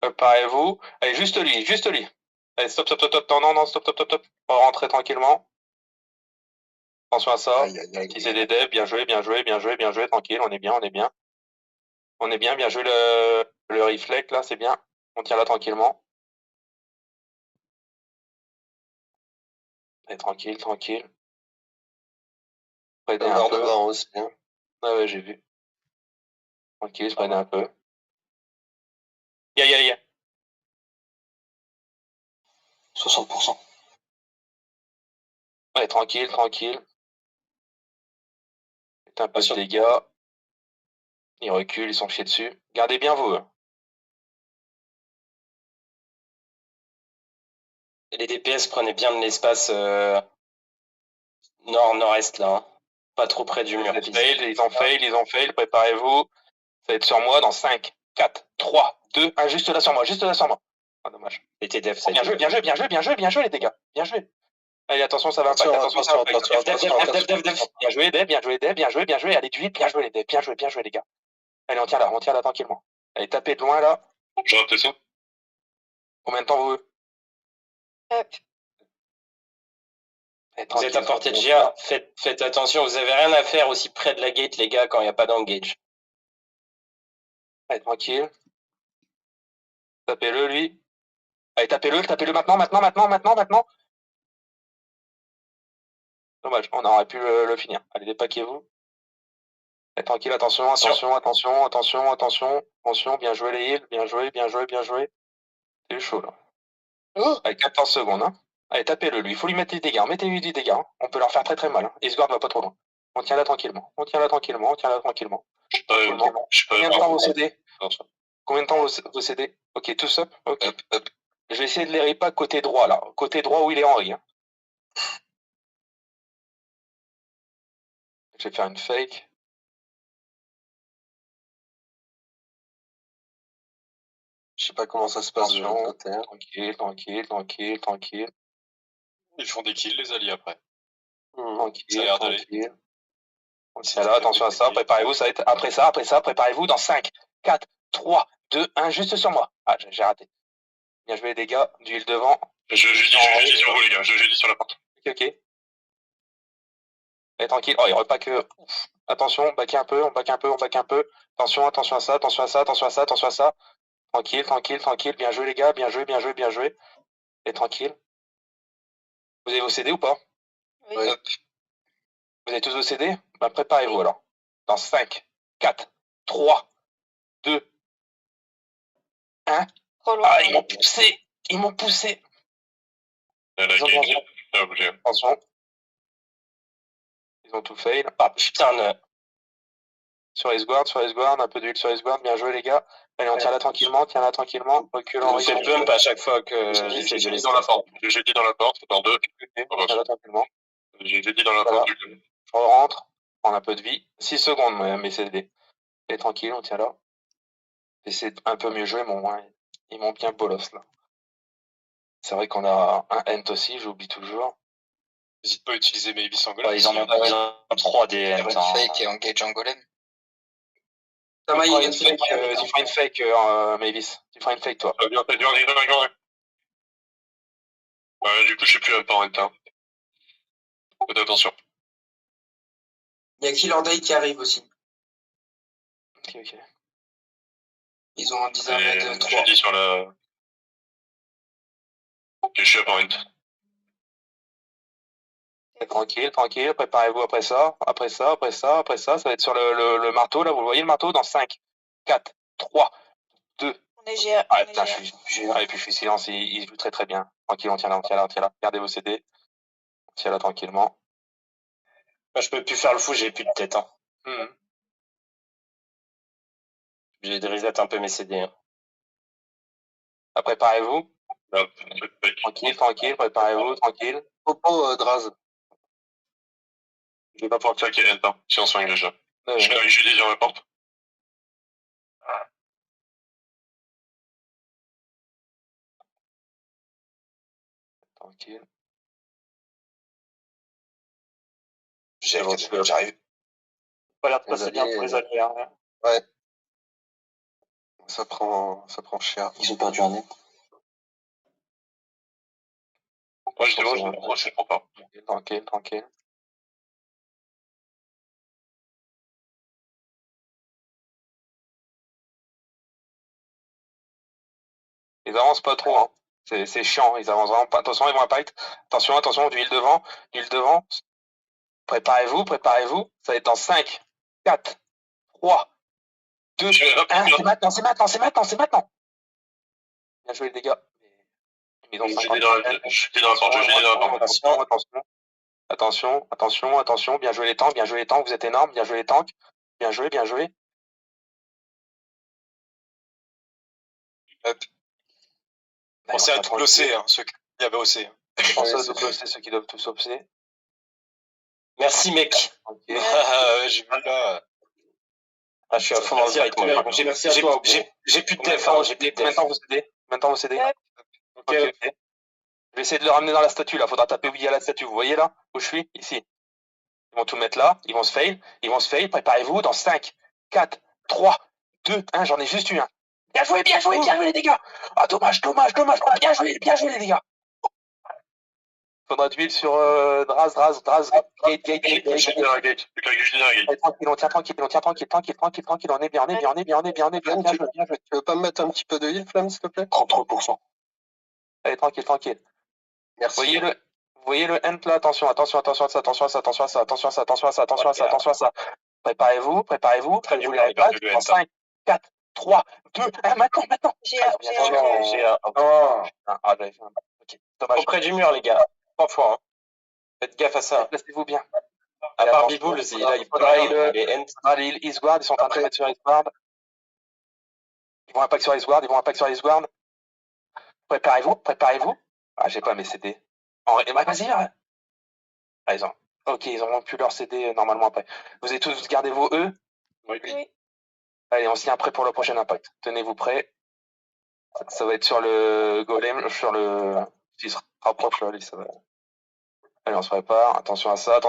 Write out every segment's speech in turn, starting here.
Préparez-vous. Allez, juste lui, juste lui. Allez, stop, stop, stop, stop. Non, non, stop, stop, stop, stop. On va rentrer tranquillement. Attention à ça. Si c'est des devs, bien joué, bien joué, bien joué, bien joué, tranquille, on est bien, on est bien. On est bien, bien joué le reflect, là, c'est bien. On tient là tranquillement. Allez, tranquille, tranquille. Prenez un peu. Devant aussi, hein. Ouais, ouais, j'ai vu. Tranquille, prenez un peu. Ya. 60%. Allez, tranquille, tranquille. Faites un peu de dégâts. Ils reculent, ils sont chiés dessus. Gardez bien vous. Et les DPS prenaient bien de l'espace nord-nord-est là. Hein. Pas trop près du mur. Ils ont fail, préparez-vous. Ça va être sur moi dans 5, 4, 3, 2, 1, juste là sur moi, juste là sur moi. Ah, dommage. C'était def, bien joué, bien joué, bien joué, bien joué, bien joué les dégâts. Bien joué. Allez, attention, ça va pas. Attention, ça va pas. Dev. Bien joué, Dev, bien joué, Dev, bien joué, bien joué. Allez, du vite, bien joué les Dev, bien joué les gars. Allez, on tient là tranquillement. Allez, tapez de loin là. Je rate ça. Combien de temps vous Vous êtes à portée de GA, faites attention, vous avez rien à faire aussi près de la gate les gars quand il n'y a pas d'engage. Allez, tranquille. Tapez-le lui. Allez, tapez-le maintenant. Dommage, on aurait pu le finir. Allez, dépaquez-vous. Allez, tranquille, attention, bien joué les heals, bien joué. C'est chaud là. Allez, 14 secondes, hein. Allez, tapez-le lui, il faut lui mettre des dégâts, mettez-lui des dégâts, hein. On peut leur faire très très mal, hein. Isgard va pas trop loin. On tient là tranquillement. Combien de temps vous cédez Combien de temps vous cédez Ok, tous up. Ok. Je vais essayer de les repas côté droit là. Côté droit où il est Henri. Hein. Je vais faire une fake. Je sais pas comment ça se passe de l'autre côté. Hein. Tranquille. Ils font des kills les alliés après. Tranquille. C'est là, attention à ça, préparez-vous, ça va être après ça, préparez-vous dans 5, 4, 3, 2, 1, juste sur moi. Ah, j'ai raté. Bien joué les gars, du heal devant. Je dis sur vous les gars, je dis sur la porte. Ok. Allez, tranquille. Oh, il repack. Attention, on back un peu. Attention à ça. Tranquille. Bien joué les gars, bien joué. Et tranquille. Vous avez vos CD ou pas? Oui. Vous avez tous vos CD? Bah, préparez-vous alors. Dans 5, 4, 3, 2, 1. Ah, ils m'ont poussé. Attention. Ils ont tout fail. Ah, putain. Sur Esguard, un peu d'huile sur Esguard. Bien joué les gars. Allez, on tient là tranquillement. Recule en C'est le pump à chaque fois que j'essaie de les dans la porte. J'ai dit dans la porte, dans 2. Là, tranquillement. J'ai dit dans la porte. Je rentre, prends un peu de vie. 6 secondes, mes CD. Et tranquille, on tient là. J'essaie un peu mieux jouer, mais ils m'ont bien bolos là. C'est vrai qu'on a un Ent aussi, j'oublie toujours. N'hésite pas à utiliser Mavis en golem. Ils en ont 3 des Ent. Fake et engage en golem. Tu feras une fake, Mavis. Tu feras une fake, toi. Bien. Du coup, je sais plus un peu en même temps. Faites attention. Il y a Killer Day qui arrive aussi. Ok. Ils ont un design de 3. J'ai dit sur la... Ok, je suis à point. Tranquille, préparez-vous après ça. Ça va être sur le marteau, là, vous le voyez le marteau? Dans 5, 4, 3, 2. On est GA. Ah, putain, et puis je suis silence, il joue très très bien. Tranquille, on tient là. Gardez vos CD. On tient là tranquillement. Moi, je peux plus faire le fou, j'ai plus de tête. Hein. J'ai de reset un peu mes CD. Hein. Préparez-vous. Tranquille, préparez-vous, tranquille. Popo, Draz. Je vais pas pouvoir claquer Ent, hein, si on se engage là. Je dis dans la porte. Tranquille. J'arrive. Pas l'air de passer bien pour les alliés. Hein. Ouais. Ça prend cher. Ils ont perdu un nez. Moi, justement, je ne prends pas. Tranquille. Ils avancent pas trop, hein. C'est chiant, ils avancent vraiment pas. Attention, ils vont impact. Attention, du heal devant. Préparez-vous. Ça va être dans 5, 4, 3, 2, 1. C'est maintenant. Bien joué, les gars. J'étais dans la porte, Attention. Bien joué les tanks, vous êtes énormes. Bien joué les tanks. Bien joué. Pensez à double OC, hein, ceux qui avaient OC. Pensez à double OC, ceux qui doivent tous OC. Merci, mec. Okay. J'ai vu là. Ah, je suis à fond dans le fight, moi. Merci à toi. J'ai plus de def, hein, j'ai plus de def. Maintenant, vous cédez. Ok. Je vais essayer de le ramener dans la statue, là. Faudra taper oui à la statue. Vous voyez, là, où je suis? Ici. Ils vont tout mettre là. Ils vont se fail. Préparez-vous dans 5, 4, 3, 2, 1. J'en ai juste eu un. Bien joué, les dégâts. Ah, dommage. Oh, bien joué, les dégâts. Faudra d'huile sur Draz. Gate. Tranquille, on tient tranquille. On est bien. Tu veux pas me mettre un petit peu de heal, Flamme, s'il te plaît? 33%. Allez, tranquille. Merci. Vous voyez le end là, attention à ça. Préparez-vous. Vous les pas. En 5, 4, 3, 2, 1, maintenant. J'ai un. Dommage. Auprès du mur, les gars. 3 fois. Hein. Faites gaffe à ça. Placez-vous bien. À part Biboul, là, il faudra les Eastguard, ils sont en train de mettre sur Eastguard. Ils vont impact sur Eastguard. Préparez-vous. Ah, j'ai pas mes CD. Vas-y. Ah, ils auront plus leur CD normalement après. Vous avez tous gardé vos E? Oui. Allez, on se tient prêt pour le prochain impact. Tenez-vous prêts. Ça va être sur le golem, sur le... S'il se rapproche, là, ça va... Allez, on se prépare. Attention à ça.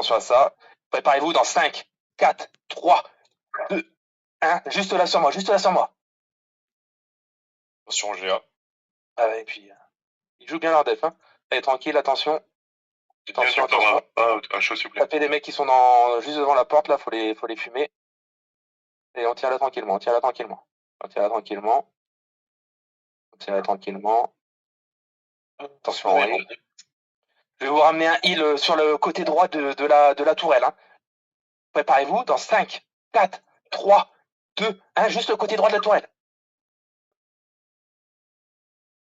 Préparez-vous dans 5, 4, 3, 2, 1. Juste là sur moi. Attention, GA. Ah ouais, et puis... ils jouent bien leur def, hein. Allez, tranquille, attention. Attention. Tapez les mecs qui sont juste devant la porte, là, faut les fumer. Et on tient là tranquillement. Attention, ouais. Je vais vous ramener un heal sur le côté droit de la tourelle. Hein. Préparez-vous dans 5, 4, 3, 2, 1, juste le côté droit de la tourelle.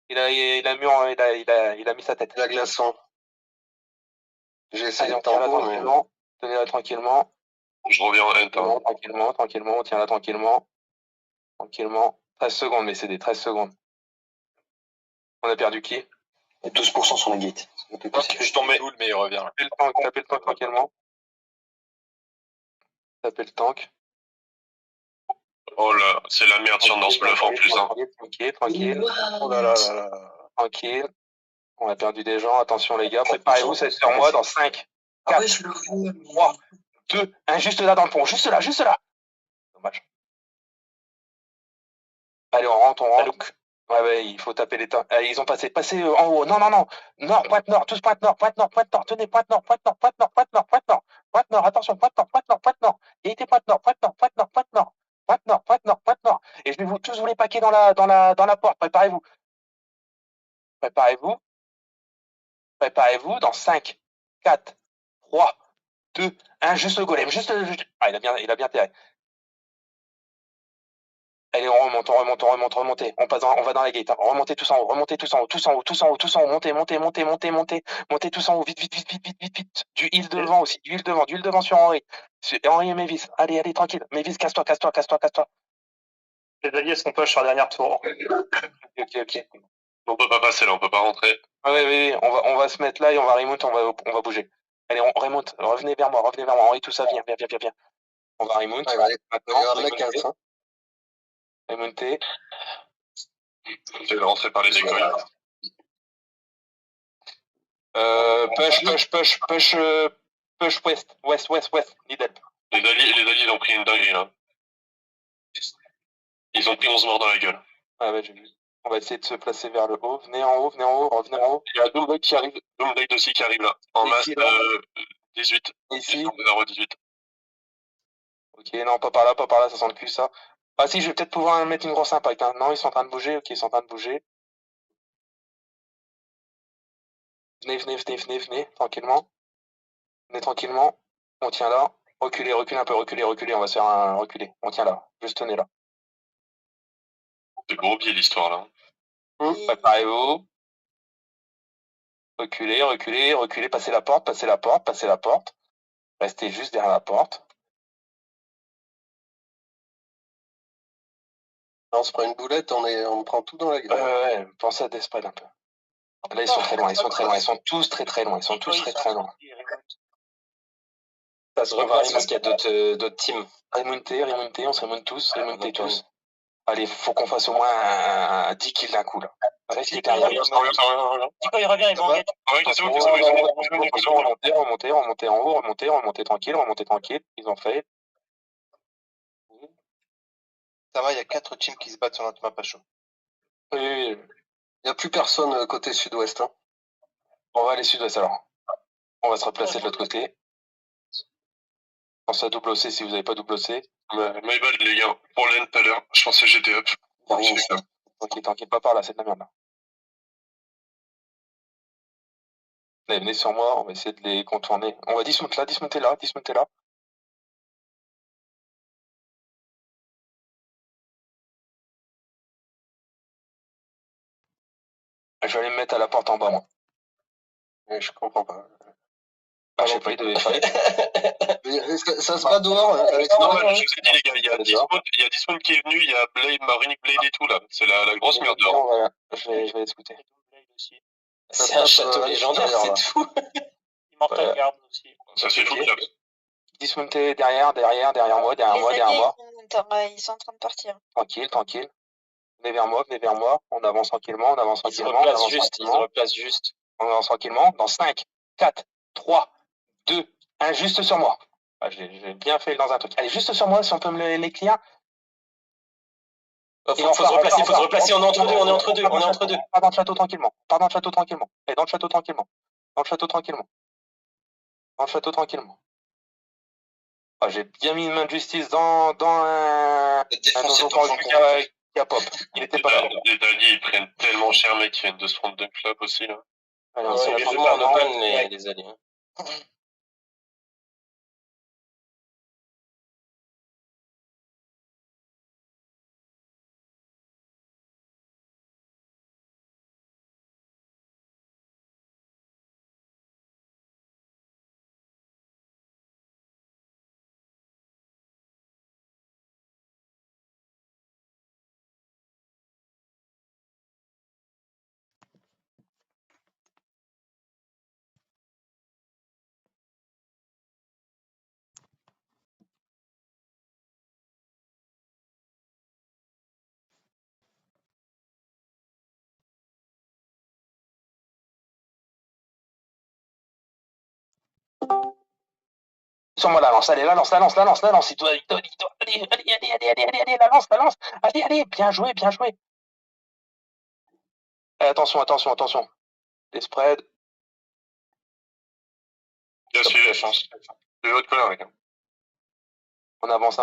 Il a mis sa tête. La glaçon. J'ai essayé de tenez-la tranquillement. Je reviens en end. Tranquillement, on tient là tranquillement. 13 secondes, mais c'est des 13 secondes. On a perdu qui? Et 12% sur la gate. Je suis tombé, mais il revient. Tapez le tank tranquillement. Tapez le tank. Oh là, c'est la merde sur North Bluff en plus. Hein. Tranquille. Oh là là. Tranquille. On a perdu des gens. Attention les gars, préparez-vous, c'est sur moi dans 5, 4, 3, 2, 1, juste là dans le pont. Juste là. Dommage. Allez, on rentre. Ouais, il faut taper les temps. Allez, ils ont passé en haut. Non. Nord, pointe nord, tous pointe nord. Tenez, pointe nord. Attention, pointe nord. Il était pointe nord. Et je vais tous vous les paquer dans la porte. Préparez-vous dans 5, 4, 3, 2, 1, juste le golem. Ah, il a bien terré. Allez, on remonte. On va dans la gate. Hein. Remontez tous en haut. Montez tous en haut. Montez tous en haut. Vite. Du heal devant aussi. Du heal devant sur Henri. Henri et Mavis. Allez, tranquille. Mavis, casse-toi. Les alliés sont push sur la dernière tour. Ok. On peut pas passer là, on peut pas rentrer. Oui. On va se mettre là et on va remonter. On va bouger. Allez, on remonte. Revenez vers moi. Henri, tout ça, viens. On va remonter. Maintenant. Remonter. Je vais rentrer par les écoles. Push west. Need help. Les alliés, ils ont pris une dinguerie là. Ils ont pris 11 morts dans la gueule. Ouais, j'ai vu. On va essayer de se placer vers le haut. Venez en haut, revenez en haut. Il y a Doomblade qui arrive, Doomblade aussi qui arrive là, en masse Ici, là. 18. Ici. 18. Ok, non, pas par là, ça sent le cul, ça. Ah si, je vais peut-être pouvoir mettre une grosse impact. Hein. Non, ils sont en train de bouger, ok, ils sont en train de bouger. Venez, tranquillement. Venez tranquillement. On tient là. Reculez un peu, reculez. On va se faire un reculer. On tient là. Juste tenez là. C'est gros biais l'histoire là. Préparez-vous. Reculez. Passez la porte. Restez juste derrière la porte. Là, on se prend une boulette, on prend tout dans la gueule. Ouais, pensez à Despread un peu. Là, ils sont très loin, ils sont tous très loin. Ça se revarie parce qu'il y a d'autres teams. Remontez, on se remonte tous, tous. Allez, faut qu'on fasse au moins 10 kills d'un coup, là. Restez derrière. Quand il revient, ils vont gagner. Remontez en haut, remontez tranquille. Ils ont fait. Ça va, il y a 4 teams qui se battent sur notre map à chaud. Oui. Il n'y a plus personne côté sud-ouest. Hein. On va aller sud-ouest alors. On va se replacer de l'autre côté. Pensez à double OC si vous n'avez pas double OC. My bad les gars, pour l'end tout à l'heure, je pensais que j'étais up. Tranquille, pas par là, c'est de la merde là. Allez, venez sur moi, on va essayer de les contourner. On va dismonter là. Je vais aller me mettre à la porte en bas, moi. Mais je comprends pas. Ah, je sais pas, il devait faire. Ça se bat dehors, Alex. Non, je vous ai dit, les gars, il y a Dismount qui est venu, il y a Blade, Marinic Blade et tout, là. C'est la grosse merde dehors. Voilà. Je vais écouter. C'est un château légendaire, c'est tout. Immortal Guard aussi. Ça se fait fou, là. Dismonter derrière moi. Ils sont en train de partir. Tranquille. Venez vers moi. On avance tranquillement. Ils se replacent juste. On avance tranquillement. Dans 5, 4, 3, 2, 1, juste sur moi. Ah, j'ai bien fait dans un truc. Allez, juste sur moi, si on peut me les clear. Faut se replacer, on est entre deux. Pas dans le château tranquillement. Et dans le château tranquillement. Ah, j'ai bien mis une main de justice dans un qui a pop. Il était pas là. Les alliés, ils prennent tellement cher, mec, ils viennent de se prendre de club aussi, là. Allez, Ils sont plus ou moins en open, les alliés. Sur moi la lance, allez, la lance. Il doit, allez, la lance. Allez, bien joué. Attention. Les spreads. Bien sûr, la chance. C'est votre colère, les gars. On avance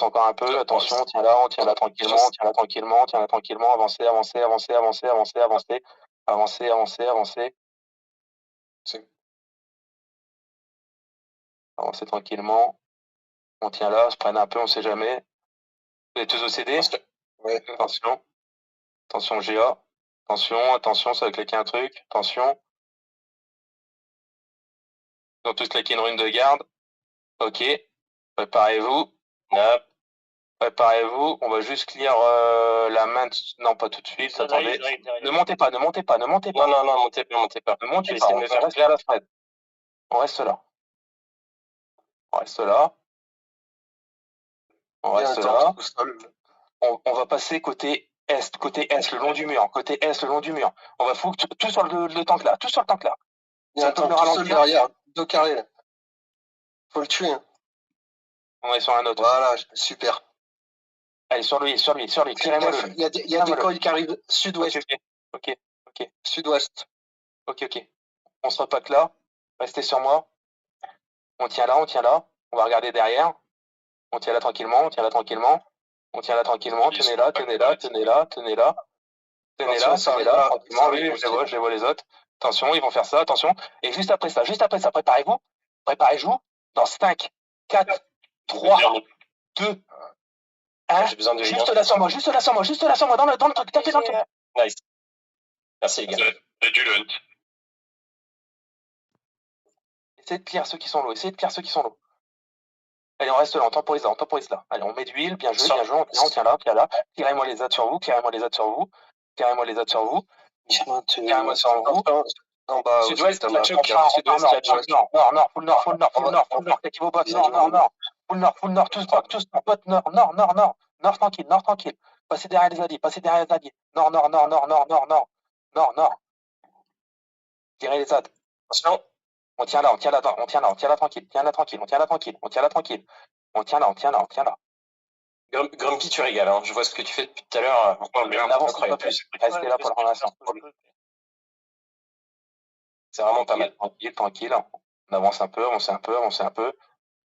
encore un peu. Attention, on tient là tranquillement. Avancez. Avancez tranquillement. On tient là, se prenne un peu, on sait jamais. Vous êtes tous au CD? Ouais. Attention GA. Attention, ça va claquer un truc. Attention. Ils ont tous claqué une rune de garde. Ok. Préparez-vous. On va juste clear la main. Non, pas tout de suite. Attendez. Ne montez pas. Non, montez pas. Ne montez pas. On reste vers la spread. On reste là. On va passer côté est, le long du mur. On va foutre tout sur le tank là. Il y a un tank tout seul derrière, 2 carrés là. Faut le tuer. Hein. On est sur un autre. Voilà, super. Allez, sur lui, tirez-moi le. Il y a des coils qui arrivent sud-ouest. Ok. Sud-ouest. Ok. On se repack là. Restez sur moi. On tient là. On va regarder derrière. On tient là tranquillement. Tenez là. Tranquillement. Oui, je vois les autres. Attention, ils vont faire ça. Attention. Et juste après ça, préparez-vous. Préparez-vous. Dans 5, 4, 3, 2, 1. J'ai besoin de juste là sur moi, dans le truc. Tapez dans le truc. Nice. Merci les gars. Et du lunt. Essayez de clear ceux qui sont low. Allez, on reste là, on temporise là. Allez, on met de l'huile, bien joué, on tient là. Tirez-moi les adds sur vous. Tirez-moi sur vous. En bas, Sud-ouest, nord, nord, qui vos bottes, nord, full nord, tous bottes, nord, tranquille. Passez derrière les alliés, nord. Tirez les adds. Attention. On tient là, tranquille. On tient là. Grumpy, tu régales, hein. Je vois ce que tu fais depuis tout à l'heure. On avance pas plus. Restez là pour l'instant. C'est vraiment pas mal. Tranquille. On avance un peu.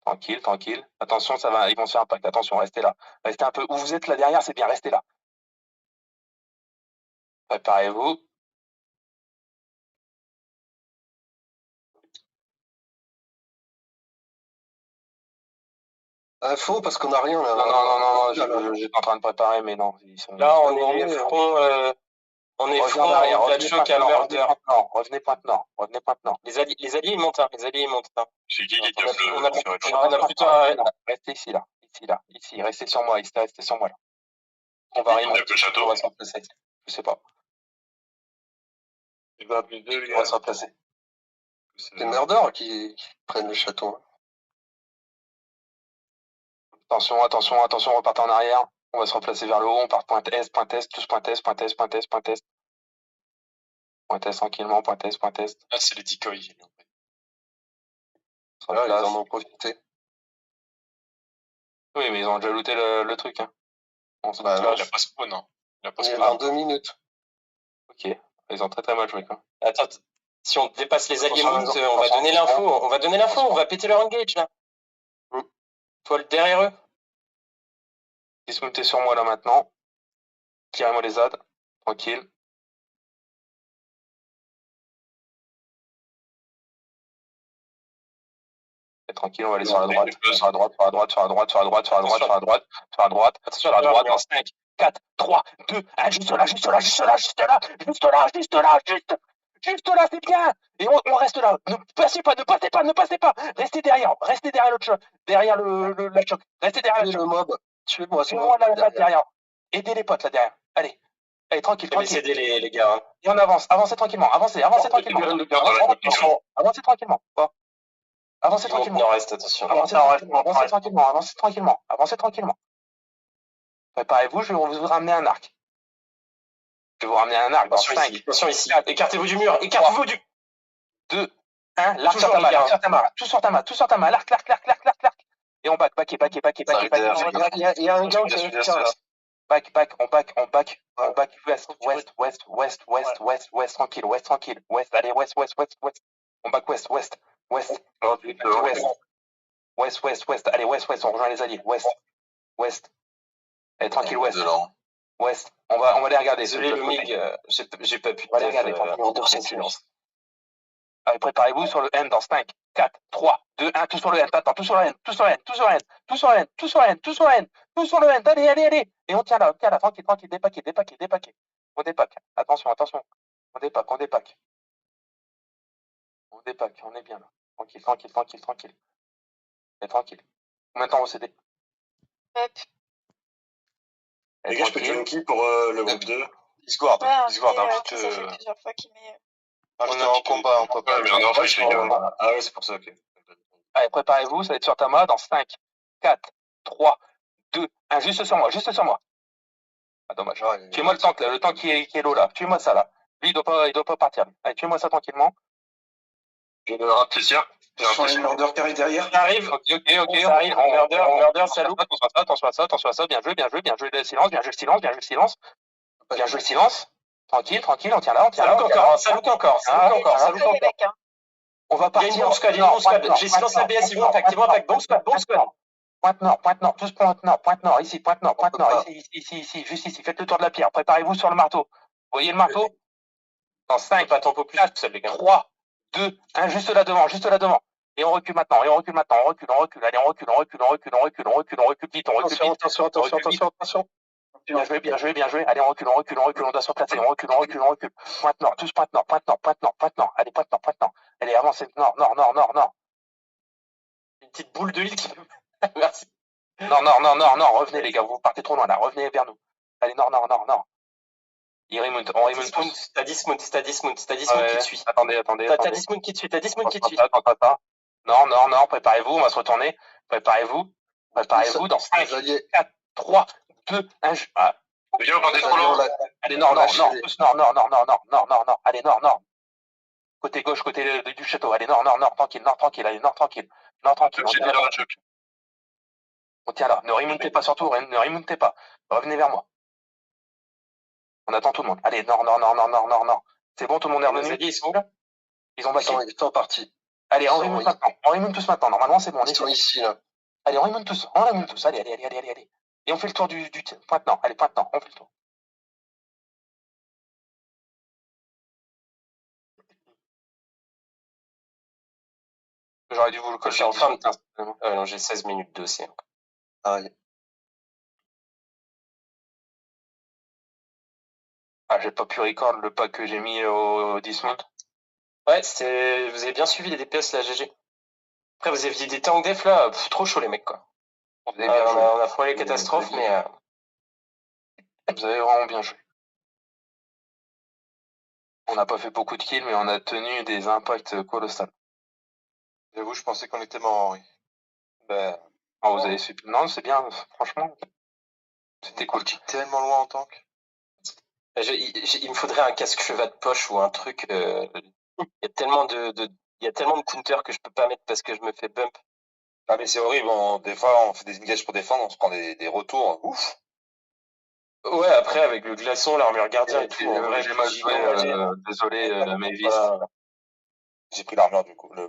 Tranquille. Attention, ça va, ils vont se faire impact. Attention, restez là. Restez un peu. Où vous êtes là derrière, c'est bien, restez là. Préparez-vous. Info parce qu'on n'a rien là. Non, j'étais en train de préparer, mais non. Ils sont... Là, on est front. On est front à choc à murder. Revenez pointe nord. Les alliés, ils montent. Hein. C'est qui qui tape On a plutôt restez ici, là. Ici. Restez sur moi, là. On va rien. le château. On va se replacer. Je sais pas. Il va plus deux, On va se replacer. C'est Murder qui prennent le château. Attention, repartez en arrière. On va se replacer vers le haut, on part pointe est, tous pointe est. Pointe est tranquillement, pointe est. Ah, c'est les decoys. Là, ils en ont profité. Oui, mais ils ont déjà looté le truc. Hein. Non, il a pas spawn. Hein. Il a pas spawn. Dans 2 minutes. Ok, ils ont très très mal joué. Quoi. Attends, si on dépasse les alliés on va donner l'info. On va péter leur engage là. Faut derrière eux. Ils se montent sur moi là maintenant. Tirez-moi les adds. Tranquille. Et tranquille, on va aller sur la droite. Sur la droite. Dans 5, 4, 3, 2, 1. Juste là, c'est bien. Et on reste là. Ne passez pas. Restez derrière l'autre choc. Derrière la choc. Restez derrière le mob. Tuez-moi là derrière. Aidez les potes là derrière. Allez, tranquille. Aider les gars. Hein. Et on avance. Avancez tranquillement. Avancez tranquillement. Avancez tranquillement. Nord-est, attention. Avancez tranquillement. Préparez-vous, je vais vous ramener un arc. Dans 5. Attention ici. Écartez-vous du mur. Écartez-vous du... 2, 1. L'arc sur ta main. Tout sur ta main. L'arc. Et on back. Il y a un gars qui est là. Back. On back west. Tranquille. West. Allez, west. On back west. West. Allez, west. On rejoint les alliés. West. Allez, tranquille, west. On va les regarder. Désolé, le MIG, j'ai pas pu. On va les regarder. Silence. Allez, préparez-vous sur le N dans 5, 4, 3, 2, 1. Tout sur le N. Attends, tout sur le N. Tout sur le N. Allez. Et on tient là. Tranquille. Dépaqué. On dépaque. Attention. On dépaque. On est bien là. Tranquille. Et tranquille. Combien de temps vous cédez? Hop. Les gars, je peux jouer qui pour le groupe 2? Discord. Ça fait plusieurs fois qu'il met... On est en combat, on peut pas. Mais on est en fight, les gars. Ah ouais, c'est pour ça, ok. Allez, préparez-vous, ça va être sur Tama dans 5, 4, 3, 2, 1. Juste sur moi. Ah, dommage. Tuez-moi le tank qui est low là. Tuez-moi ça là. Lui, il doit pas partir. Allez, tuez-moi ça tranquillement. Je vais rater ça. J'ai l'impression une murder qui arrive derrière. Ça arrive. Ok. Ça arrive. Murder, Salou. Attention à ça. Bien joué. Le silence. Bien joué le silence. Tranquille. On tient là. Salou encore. Les mecs, hein. On va Il y a une embuscade. J'ai silence ABS, ils vont attaquer. Bomb squad. Pointe nord, tous pointe nord, ici, ici, juste ici, faites le tour de la pierre, préparez-vous sur le marteau. Vous voyez le marteau? Dans 5, Pas tempo plus, 4, 3, 2, 1, juste là devant. Et on recule maintenant, on recule, allez, on recule vite, Attention. Bien joué, allez, on recule, on doit se replacer, on recule. Pointe nord, tous pointe nord, allez, pointe nord, allez, avancez, nord. une petite boule de liquide. Merci. Non, revenez les gars, vous partez trop loin là, revenez vers nous. Allez, nord. On remonte tous. T'as Dismount qui te suit. Attendez. T'as Dismount qui te suit. Attends. Non, préparez-vous, on va se retourner. Préparez-vous dans 5, 4, 3, 2, 1. Viens, on va descendre. Allez, nord. Tous nord. Allez, nord. Côté gauche, côté du château. Allez, nord. Tranquille. Allez, nord, tranquille. J'ai mis dans la choc. On tient là. Ne remontez pas surtout. Ne remontez pas. Revenez vers moi. On attend tout le monde. Allez, nord. C'est bon, tout le monde est revenu. Ils ont baqué. Ils sont partis. Allez, on remonte maintenant. On remonte tous maintenant. Normalement, c'est bon. Ils sont ici, là. Allez, on remonte tous. Allez. Et on fait le tour du pointe nord. Allez, pointe nord. On fait le tour. J'aurais dû vous le cocher en fin de temps. Non, j'ai 16 minutes de aussi. J'ai pas pu record le pack que j'ai mis au Dismount. Ouais, vous avez bien suivi les DPS là, GG. Après, vous aviez des tank def là, trop chaud les mecs quoi. On a frôlé les catastrophes, mais. Vous avez vraiment bien joué. On n'a pas fait beaucoup de kills, mais on a tenu des impacts colossaux. J'avoue, je pensais qu'on était mort, oui. Vous avez su. Non, c'est bien, franchement. C'était cool. Tellement loin en tank. Il me faudrait un casque cheval de poche ou un truc. Il y a tellement de counters que je peux pas mettre parce que je me fais bump. Ah mais c'est horrible, des fois on fait des engages pour défendre, on se prend des retours, ouf. Ouais, après avec le glaçon, l'armure gardien et tout. J'ai mal joué, désolé, Mavis. J'ai pris l'armure du coup.